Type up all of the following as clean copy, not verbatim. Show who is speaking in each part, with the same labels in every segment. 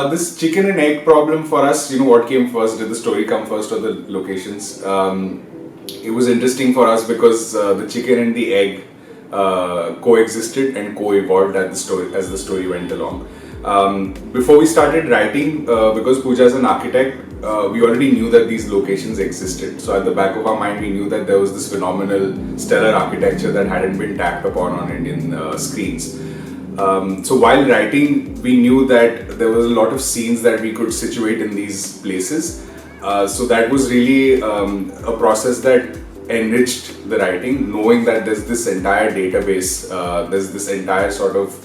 Speaker 1: This chicken and egg problem for us, what came first? Did the story come first or the locations? It was interesting for us because the chicken and the egg coexisted and co-evolved as the story went along. Before we started writing, because Pooja is an architect, we already knew that these locations existed. So at the back of our mind, we knew that there was this phenomenal, stellar architecture that hadn't been tapped upon on Indian screens. So while writing, we knew that there was a lot of scenes that we could situate in these places. So that was really a process that enriched the writing, knowing that there's this entire database, there's this entire sort of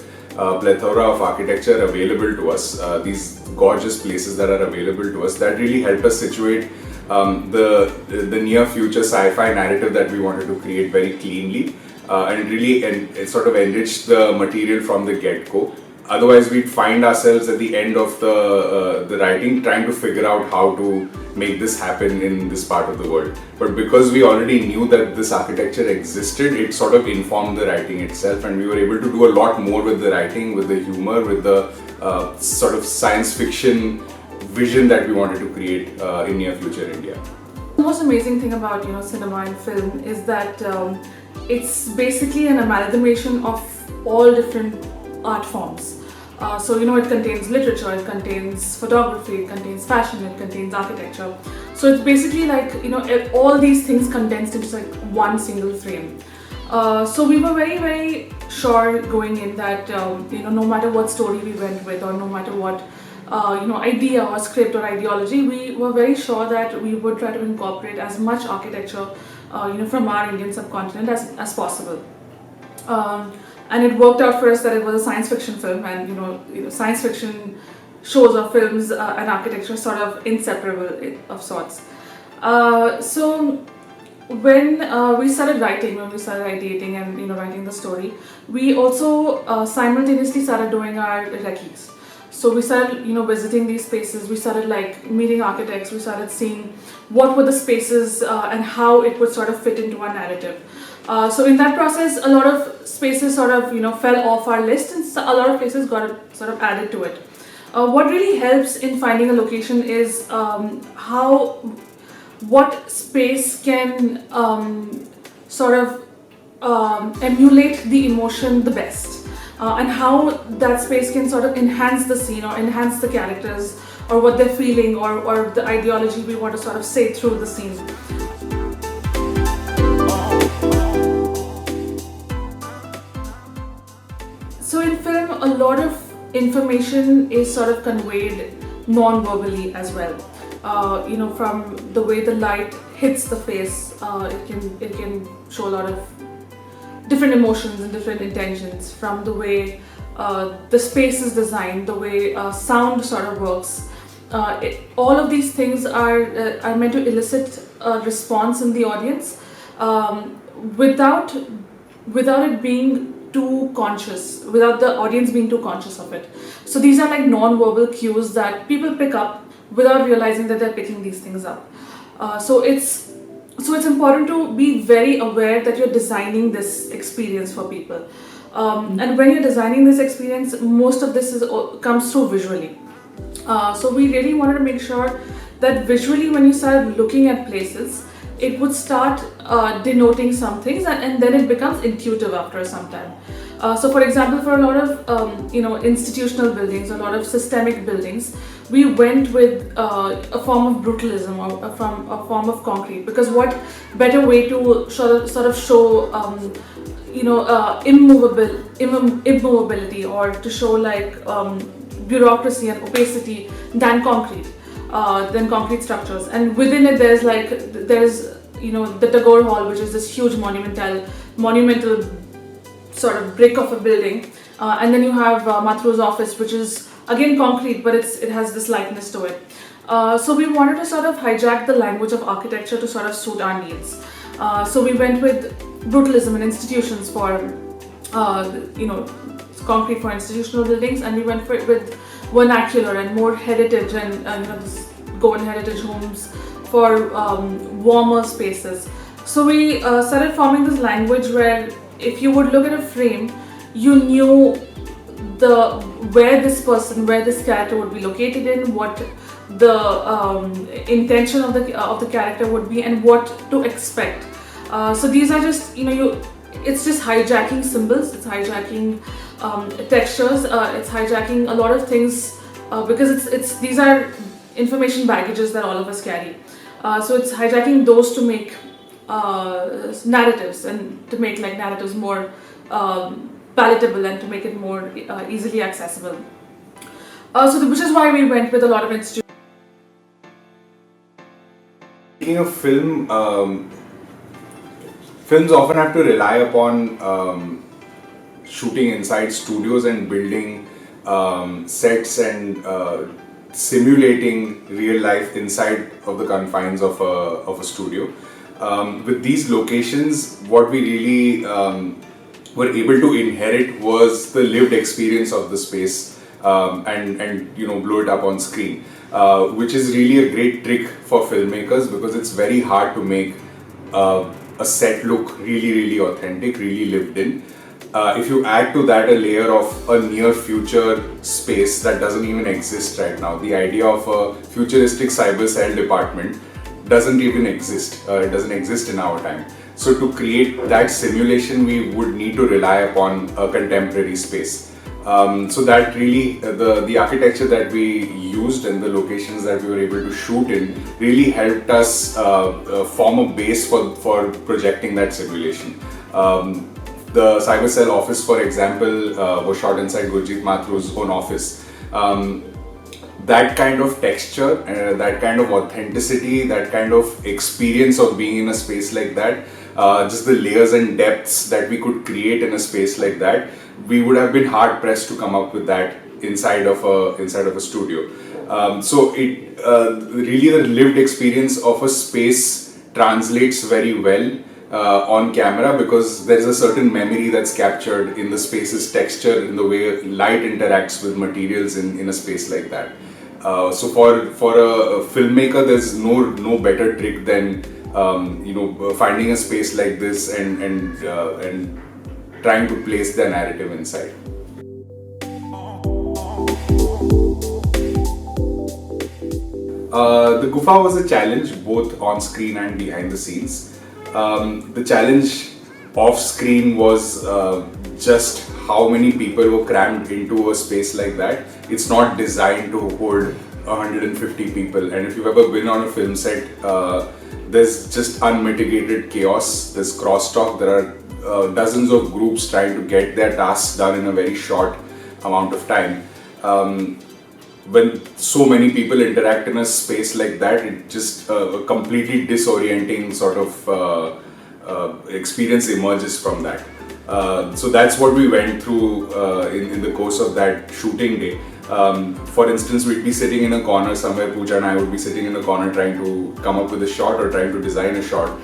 Speaker 1: plethora of architecture available to us, these gorgeous places that are available to us, that really helped us situate the near future sci-fi narrative that we wanted to create very cleanly. And it sort of enriched the material from the get-go. Otherwise, we'd find ourselves at the end of the writing trying to figure out how to make this happen in this part of the world. But because we already knew that this architecture existed, it sort of informed the writing itself, and we were able to do a lot more with the writing, with the humor, with the sort of science fiction vision that we wanted to create in near future India.
Speaker 2: The most amazing thing about cinema and film is that it's basically an amalgamation of all different art forms. So it contains literature, it contains photography, it contains fashion, it contains architecture. So it's basically like all these things condensed into like one single frame. So we were very, very sure going in that no matter what story we went with, or no matter what idea or script or ideology, we were very sure that we would try to incorporate as much architecture from our Indian subcontinent as possible. And it worked out for us that it was a science fiction film, and science fiction shows or films and architecture sort of inseparable of sorts. So when we started writing, when we started ideating and writing the story, we also simultaneously started doing our recce's. So we started, visiting these spaces. We started meeting architects. We started seeing what were the spaces and how it would sort of fit into our narrative. So in that process, a lot of spaces sort of, fell off our list, and a lot of places got sort of added to it. What really helps in finding a location is what space can sort of emulate the emotion the best. And how that space can sort of enhance the scene or enhance the characters or what they're feeling or the ideology we want to sort of say through the scene. So in film, a lot of information is sort of conveyed non-verbally as well. From the way the light hits the face, it can show a lot of different emotions and different intentions, from the way the space is designed, the way sound sort of works. All of these things are meant to elicit a response in the audience without it being too conscious, without the audience being too conscious of it. So these are like non-verbal cues that people pick up without realizing that they're picking these things up. So it's important to be very aware that you're designing this experience for people. And when you're designing this experience, most of this comes through visually. So we really wanted to make sure that visually, when you start looking at places, it would start denoting some things, and then it becomes intuitive after some time. So for example, for a lot of institutional buildings, a lot of systemic buildings, we went with a form of brutalism or a form of concrete, because what better way to sort of show immovability, or to show bureaucracy and opacity than concrete structures. And within it there's the Tagore Hall, which is this huge monumental sort of brick of a building, and then you have Mathru's office, which is again concrete, but it has this lightness to it. So we wanted to sort of hijack the language of architecture to sort of suit our needs. So we went with brutalism in institutions for concrete for institutional buildings, and we went with vernacular and more heritage and Goan heritage homes for warmer spaces. So we started forming this language where if you would look at a frame, you knew where this character would be located in, what the intention of the character would be, and what to expect. So these are just, it's just hijacking symbols, it's hijacking textures, it's hijacking a lot of things, because these are information baggages that all of us carry. So it's hijacking those to make narratives, and to make like narratives more palatable, and to make it more easily accessible. Which is why we went with a lot of institutions.
Speaker 1: Making a film, films often have to rely upon shooting inside studios and building sets and simulating real life inside of the confines of a studio. With these locations, what we really were able to inherit was the lived experience of the space, and blow it up on screen, which is really a great trick for filmmakers, because it's very hard to make a set look really authentic, really lived in. If you add to that a layer of a near future space that doesn't even exist right now, the idea of a futuristic cyber cell department doesn't even exist. It doesn't exist in our time. So to create that simulation, we would need to rely upon a contemporary space. So that really, the architecture that we used and the locations that we were able to shoot in really helped us form a base for projecting that simulation. The Cybercell office, for example, was shot inside Gurjeet Mathur's own office. That kind of texture, that kind of authenticity, that kind of experience of being in a space like that, just the layers and depths that we could create in a space like that, we would have been hard pressed to come up with that inside of a studio. So it really, the lived experience of a space translates very well on camera, because there is a certain memory that's captured in the space's texture, in the way light interacts with materials in a space like that. So for a filmmaker, there's no better trick than finding a space like this and trying to place the narrative inside. The Gufa was a challenge both on screen and behind the scenes. The challenge off screen was just how many people were crammed into a space like that. It's not designed to hold 150 people, and if you've ever been on a film set, there's just unmitigated chaos, there's crosstalk, there are dozens of groups trying to get their tasks done in a very short amount of time. When so many people interact in a space like that, it just a completely disorienting sort of experience emerges from that. So that's what we went through in the course of that shooting day. For instance, we'd be sitting in a corner somewhere, Pooja and I would be sitting in a corner trying to come up with a shot or trying to design a shot,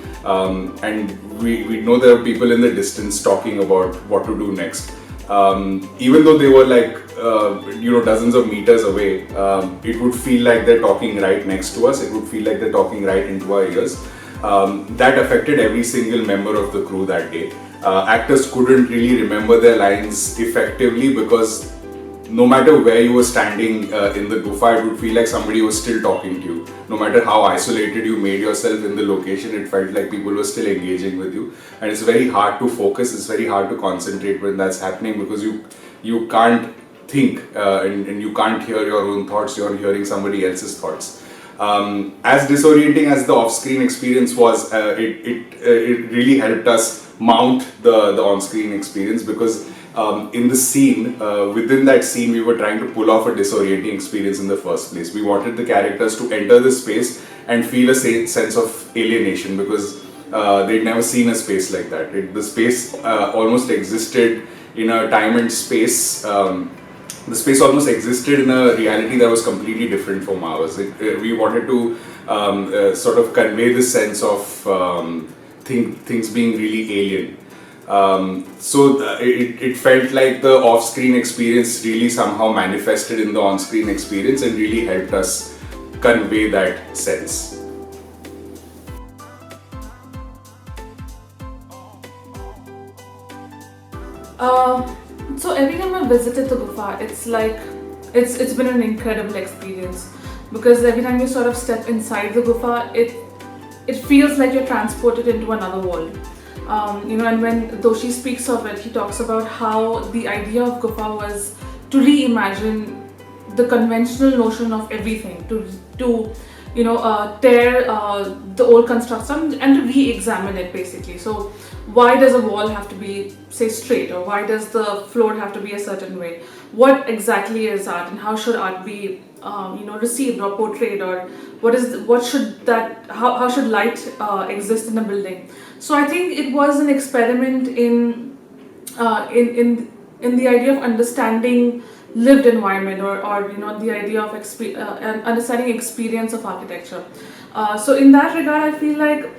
Speaker 1: and we know there are people in the distance talking about what to do next. Even though they were like dozens of meters away, it would feel like they're talking right next to us. It would feel like they're talking right into our ears. That affected every single member of the crew that day. Actors couldn't really remember their lines effectively, because no matter where you were standing in the Gufa, it would feel like somebody was still talking to you. No matter how isolated you made yourself in the location, it felt like people were still engaging with you. And it's very hard to focus, it's very hard to concentrate when that's happening, because you can't think and you can't hear your own thoughts, you're hearing somebody else's thoughts. As disorienting as the off-screen experience was, it really helped us mount the on-screen experience, because in the scene, within that scene, we were trying to pull off a disorienting experience in the first place. We wanted the characters to enter the space and feel a sense of alienation, because they'd never seen a space like that. The space almost existed in a time and space. The space almost existed in a reality that was completely different from ours. We wanted to sort of convey this sense of things being really alien. It felt like the off-screen experience really somehow manifested in the on-screen experience and really helped us convey that sense.
Speaker 2: Uh, so every time I visited the Gufa, it's like it's been an incredible experience because every time you sort of step inside the Gufa, it feels like you're transported into another world. And when Doshi speaks of it, he talks about how the idea of Gufa was to reimagine the conventional notion of everything, to tear the old constructs and to re-examine it basically. So why does a wall have to be, say, straight, or why does the floor have to be a certain way? What exactly is art, and how should art be received or portrayed, or what should that how should light exist in a building? So I think it was an experiment in the idea of understanding lived environment, or the idea of understanding experience of architecture. So in that regard, I feel like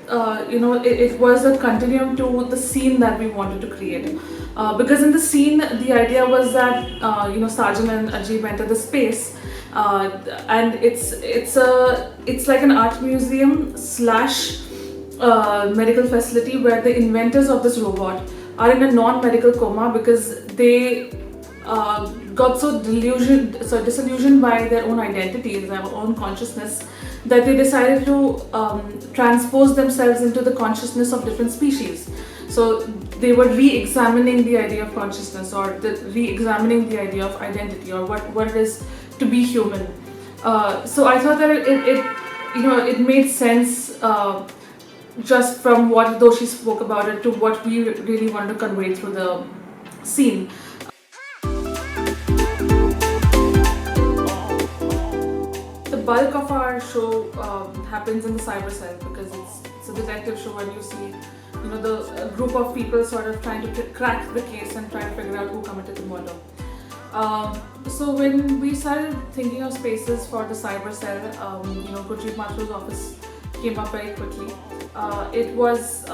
Speaker 2: it was a continuum to the scene that we wanted to create. Because in the scene, the idea was that Sajan and Ajib enter the space, and it's like an art museum slash medical facility where the inventors of this robot are in a non-medical coma because they got so disillusioned by their own identities, their own consciousness, that they decided to transpose themselves into the consciousness of different species. So they were re-examining the idea of consciousness, or re-examining the idea of identity, or what it is to be human. So I thought that it made sense, just from what Doshi spoke about it to what we really wanted to convey through the scene. The bulk of our show happens in the cyber cell because it's a detective show, and you see a group of people sort of trying to crack the case and try to figure out who committed the murder. So when we started thinking of spaces for the cyber cell, Gurjeet Mathur's office came up very quickly. It was,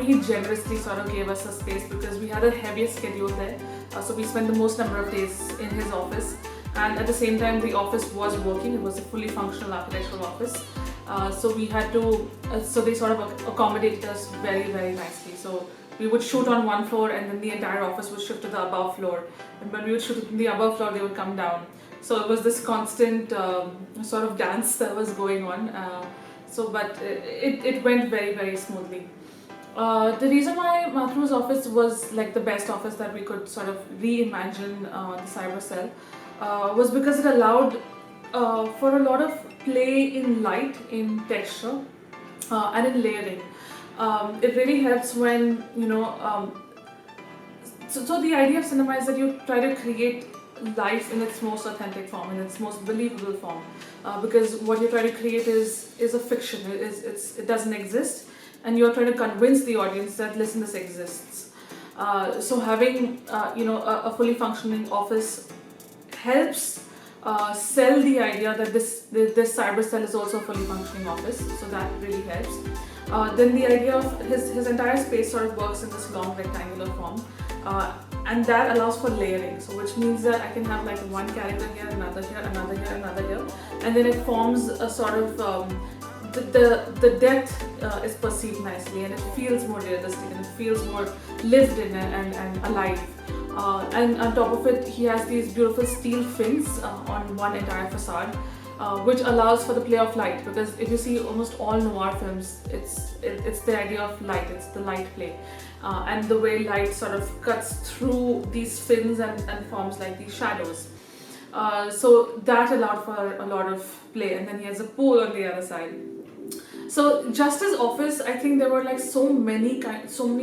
Speaker 2: he generously sort of gave us a space because we had a heavier schedule there. So we spent the most number of days in his office, and at the same time the office was working. It was a fully functional architectural office. So we had to, so they sort of accommodated us very, very nicely. So we would shoot on one floor, and then the entire office would shift to the above floor. And when we would shoot in the above floor, they would come down. So it was this constant sort of dance that was going on. But it went very, very smoothly. The reason why Mathur's office was like the best office that we could sort of reimagine the cyber cell was because it allowed for a lot of play in light, in texture, and in layering. It really helps when, so the idea of cinema is that you try to create life in its most authentic form, in its most believable form, because what you're trying to create is a fiction. It doesn't exist, and you're trying to convince the audience that, listen, this exists. So having a fully functioning office helps sell the idea that this cyber cell is also a fully functioning office. So that really helps. Then the idea of his entire space sort of works in this long rectangular form. And that allows for layering, so which means that I can have like one character here, another here, another here, another here, and then it forms a sort of the depth is perceived nicely, and it feels more realistic, and it feels more lived in and alive. And on top of it, he has these beautiful steel fins on one entire facade, which allows for the play of light, because if you see almost all noir films, it's the idea of light, it's the light play. And the way light sort of cuts through these fins and forms like these shadows. So that allowed for a lot of play, and then he has a pool on the other side. So just as office, I think there were like so many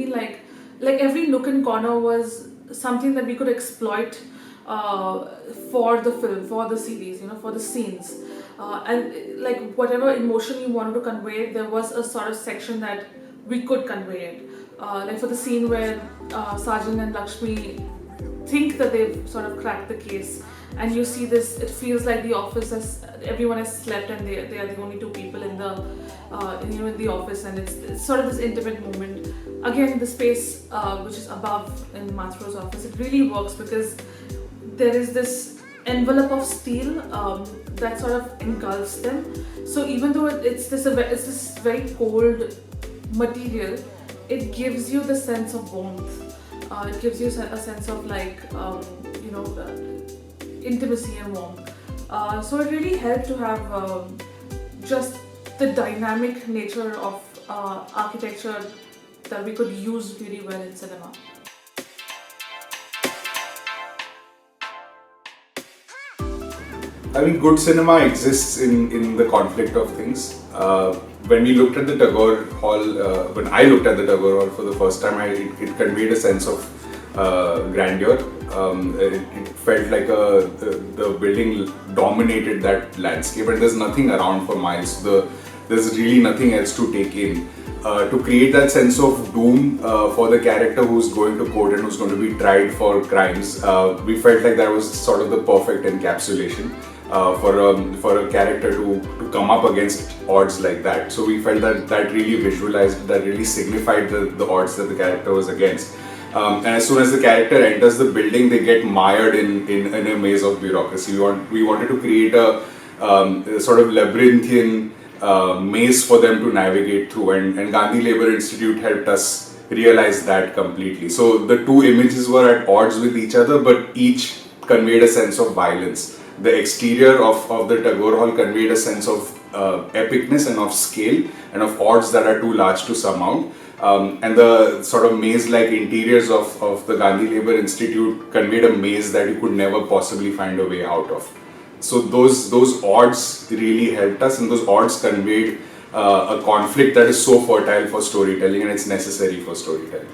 Speaker 2: like every nook and corner was something that we could exploit for the film, for the series, for the scenes. And like whatever emotion you wanted to convey, there was a sort of section that we could convey it. Like for the scene where Sajan and Lakshmi think that they've sort of cracked the case, and you see this, it feels like the office everyone has slept, and they are the only two people in the in the office, and it's sort of this intimate moment. Again, the space which is above in Mathur's office, it really works because there is this envelope of steel that sort of engulfs them. So even though it's this very cold material, it gives you the sense of warmth. It gives you a sense of like intimacy and warmth. So it really helped to have just the dynamic nature of architecture that we could use really well in cinema.
Speaker 1: I mean, good cinema exists in the conflict of things. When we looked at the Tagore Hall, when I looked at the Tagore Hall for the first time, it conveyed a sense of grandeur. It felt like the building dominated that landscape, and there's nothing around for miles. There's really nothing else to take in. To create that sense of doom for the character who's going to court and who's going to be tried for crimes, we felt like that was sort of the perfect encapsulation for a character to come up against odds like that. So we felt that really visualized, that really signified the odds that the character was against. And as soon as the character enters the building, they get mired in a maze of bureaucracy. We wanted to create a sort of labyrinthian maze for them to navigate through, and Gandhi Labour Institute helped us realize that completely. So the two images were at odds with each other, but each conveyed a sense of violence. The exterior of the Tagore Hall conveyed a sense of epicness and of scale and of odds that are too large to surmount. And the sort of maze-like interiors of the Gandhi Labour Institute conveyed a maze that you could never possibly find a way out of. So those odds really helped us, and those odds conveyed a conflict that is so fertile for storytelling, and it's necessary for storytelling.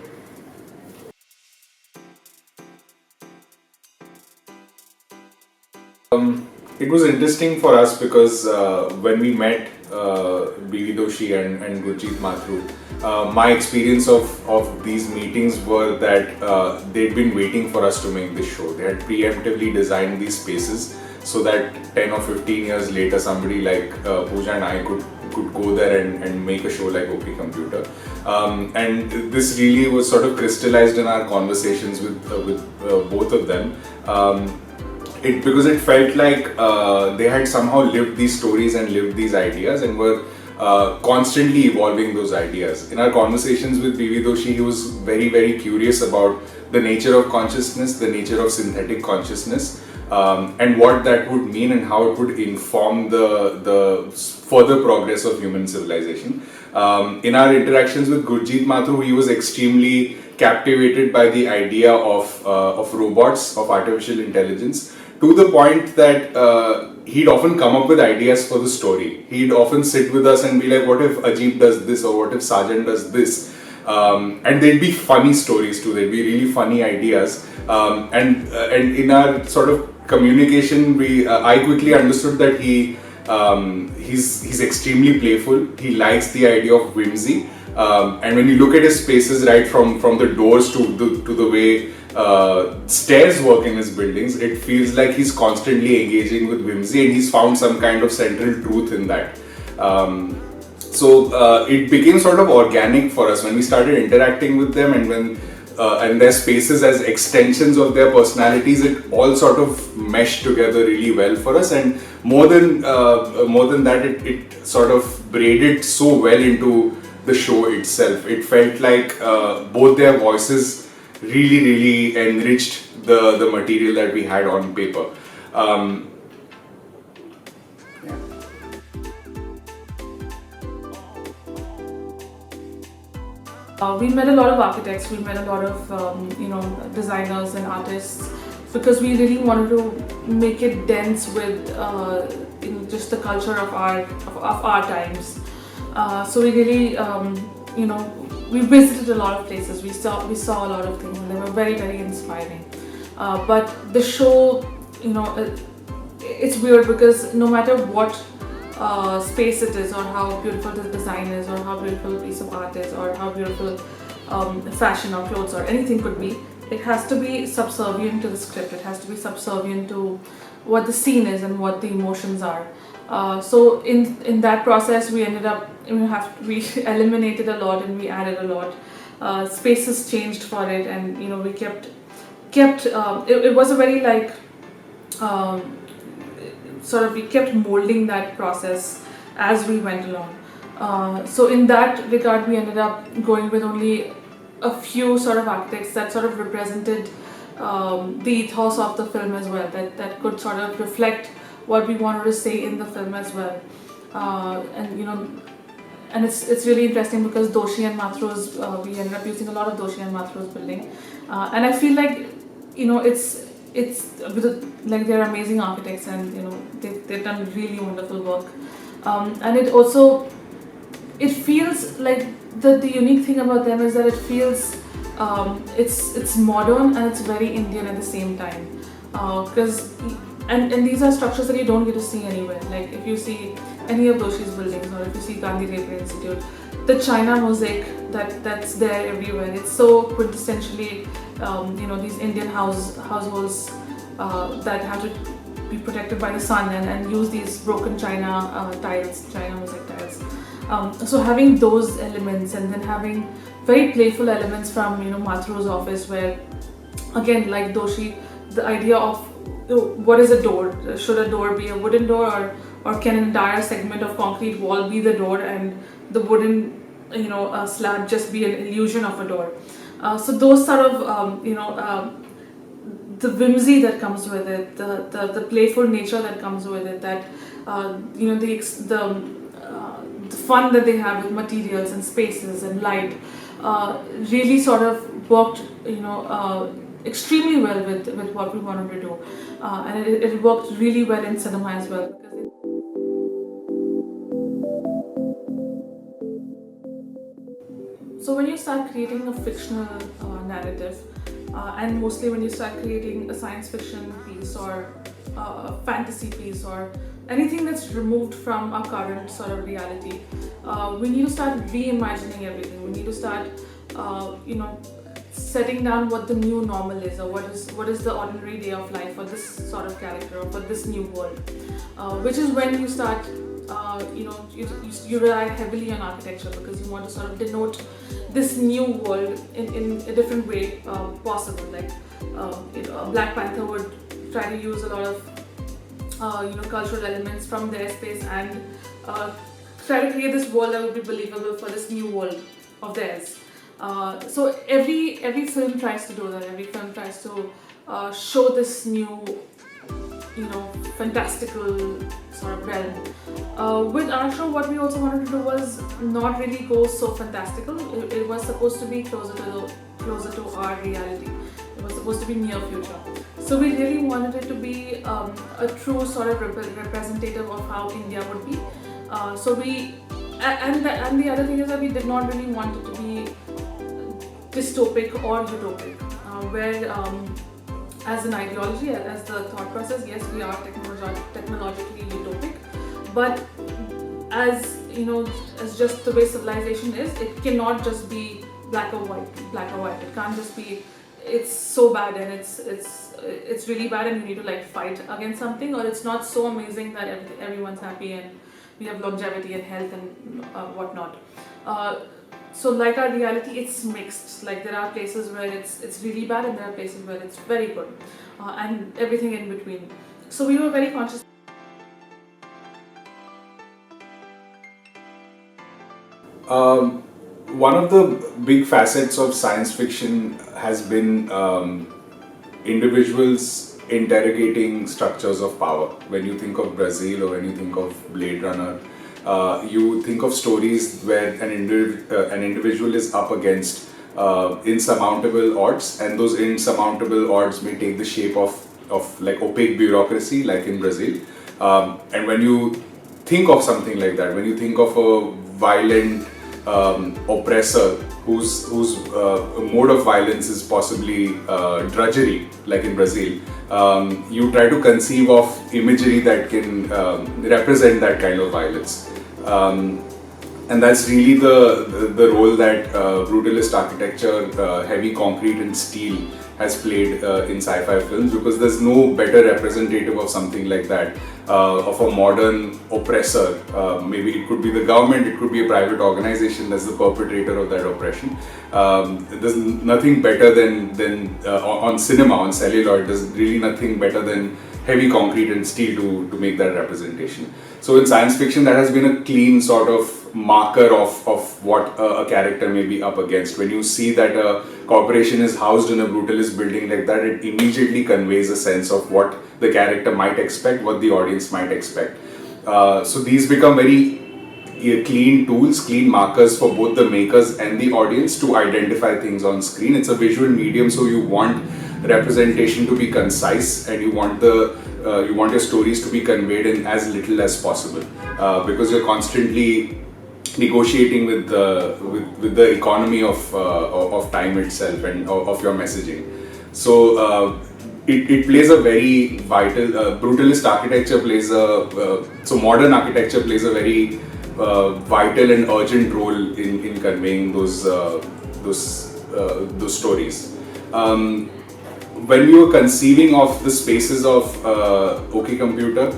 Speaker 1: It was interesting for us because when we met B.V. Doshi and Gurjeet Mathur, my experience of these meetings were that they'd been waiting for us to make this show. They had preemptively designed these spaces so that 10 or 15 years later somebody like Pooja and I could go there and make a show like OK Computer. And this really was sort of crystallized in our conversations with both of them. Because it felt like they had somehow lived these stories and lived these ideas and were constantly evolving those ideas. In our conversations with B.V. Doshi, he was very, very curious about the nature of consciousness, the nature of synthetic consciousness, and what that would mean and how it would inform the further progress of human civilization. In our interactions with Gurjeet Mathur, he was extremely captivated by the idea of robots, of artificial intelligence, to the point that he'd often come up with ideas for the story. He'd often sit with us and be like, what if Ajib does this, or what if Sajan does this? And they'd be funny stories too, they'd be really funny ideas. And in our sort of communication, I quickly understood that he's extremely playful. He likes the idea of whimsy. And when you look at his spaces, right from the doors to the way stairs work in his buildings, it feels like he's constantly engaging with whimsy, and he's found some kind of central truth in that. So it became sort of organic for us when we started interacting with them, and their spaces as extensions of their personalities. It all sort of meshed together really well for us, and more than that, it sort of braided so well into the show itself. It felt like both their voices really enriched the material that we had on paper.
Speaker 2: We met a lot of architects, we met a lot of designers and artists, because we really wanted to make it dense with just the culture of our times. So we really we visited a lot of places. We saw a lot of things, and they were very inspiring. But the show, it's weird because no matter what space it is, or how beautiful the design is, or how beautiful a piece of art is, or how beautiful fashion or clothes or anything could be, it has to be subservient to the script. It has to be subservient to what the scene is and what the emotions are. So in that process, we ended up we eliminated a lot and we added a lot. Spaces changed for it, and we kept. It was a very we kept molding that process as we went along. So in that regard, we ended up going with only a few sort of architects that sort of represented the ethos of the film as well, that could sort of reflect what we wanted to say in the film as well. And and it's really interesting because Doshi and Mathur's, we ended up using a lot of Doshi and Mathur's building, and I feel like like they're amazing architects, and they've done really wonderful work, and it feels like the unique thing about them is that it feels it's modern and it's very Indian at the same time, because and these are structures that you don't get to see anywhere. Like if you see any of Doshi's buildings, or if you see Gandhi Railway Institute, the China mosaic that's there everywhere. It's so quintessentially these Indian households that have to be protected by the sun and use these broken China mosaic tiles. So having those elements, and then having very playful elements from Mathuru's office, where again, like Doshi, the idea of what is a door? Should a door be a wooden door, or can an entire segment of concrete wall be the door, and the wooden slab just be an illusion of a door? So those sort of the whimsy that comes with it, the playful nature that comes with it, that the fun that they have with materials and spaces and light, really sort of worked extremely well with what we wanted to do, and it worked really well in cinema as well. So when you start creating a fictional narrative, and mostly when you start creating a science fiction piece, or a fantasy piece, or anything that's removed from our current sort of reality, we need to start reimagining everything. We need to start setting down what the new normal is, or what is the ordinary day of life for this sort of character, or for this new world, which is when you start you rely heavily on architecture, because you want to sort of denote this new world in a different way possible. Like Black Panther would try to use a lot of cultural elements from their space, and try to create this world that would be believable for this new world of theirs. So every film tries to do that. Every film tries to show this new, fantastical sort of realm. With our show, what we also wanted to do was not really go so fantastical. It was supposed to be closer to our reality. It was supposed to be near future. So we really wanted it to be a true sort of representative of how India would be. And the other thing is that we did not really want it to be dystopic or utopic, where as an ideology, as the thought process, yes, we are technologically utopic, but as as just the way civilization is, it cannot just be black or white. It can't just be it's so bad and it's really bad and you need to fight against something, or it's not so amazing that everyone's happy and we have longevity and health and whatnot. So like our reality, it's mixed. Like there are places where it's really bad and there are places where it's very good, and everything in between. So we were very conscious.
Speaker 1: One of the big facets of science fiction has been individuals interrogating structures of power. When you think of Brazil, or when you think of Blade Runner, you think of stories where an individual is up against insurmountable odds, and those insurmountable odds may take the shape of like opaque bureaucracy, like in Brazil. And when you think of something like that, when you think of a violent oppressor whose mode of violence is possibly drudgery, like in Brazil, you try to conceive of imagery that can represent that kind of violence. And that's really the role that brutalist architecture, heavy concrete and steel has played in sci-fi films, because there's no better representative of something like that, of a modern oppressor. Maybe it could be the government, it could be a private organization that's the perpetrator of that oppression. There's nothing better than on cinema, on celluloid, there's really nothing better than heavy concrete and steel to make that representation. So in science fiction, that has been a clean sort of marker of what a character may be up against. When you see that a corporation is housed in a brutalist building like that, it immediately conveys a sense of what the character might expect, what the audience might expect. So these become very clean tools, clean markers for both the makers and the audience to identify things on screen. It's a visual medium, so you want representation to be concise, and you want your stories to be conveyed in as little as possible, because you're constantly negotiating with the economy of time itself and of your messaging. So it plays a very vital, brutalist architecture plays so modern architecture plays a very vital and urgent role in conveying those stories. When we were conceiving of the spaces of OK Computer,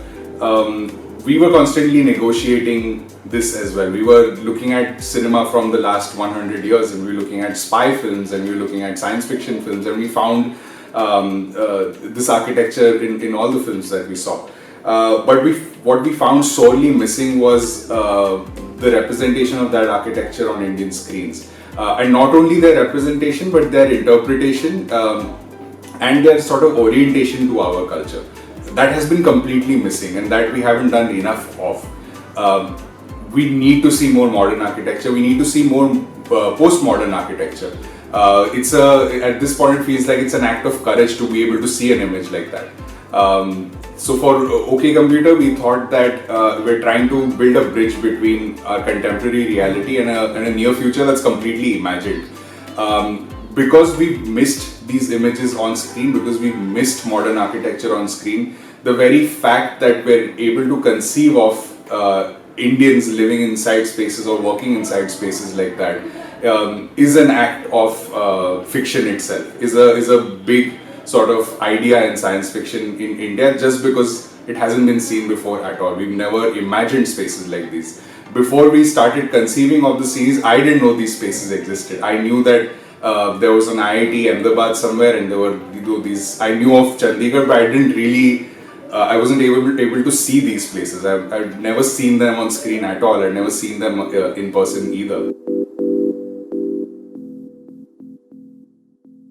Speaker 1: we were constantly negotiating this as well. We were looking at cinema from the last 100 years, and we were looking at spy films, and we were looking at science fiction films, and we found this architecture in all the films that we saw. But what we found sorely missing was the representation of that architecture on Indian screens. And not only their representation, but their interpretation and their sort of orientation to our culture. That has been completely missing, and that we haven't done enough of. We need to see more modern architecture. We need to see more postmodern architecture. At this point, it feels like it's an act of courage to be able to see an image like that. So for OK Computer, we thought that we're trying to build a bridge between our contemporary reality and a near future that's completely imagined. Because we've missed these images on screen, because we've missed modern architecture on screen, the very fact that we're able to conceive of Indians living inside spaces or working inside spaces like that is an act of fiction itself, is a big sort of idea in science fiction in India, just because it hasn't been seen before at all. We've never imagined spaces like these. Before we started conceiving of the series, I didn't know these spaces existed. I knew that there was an IIT Ahmedabad somewhere, and there were these. I knew of Chandigarh, but I didn't really. I wasn't able to see these places. I've never seen them on screen at all. I've never seen them in person either.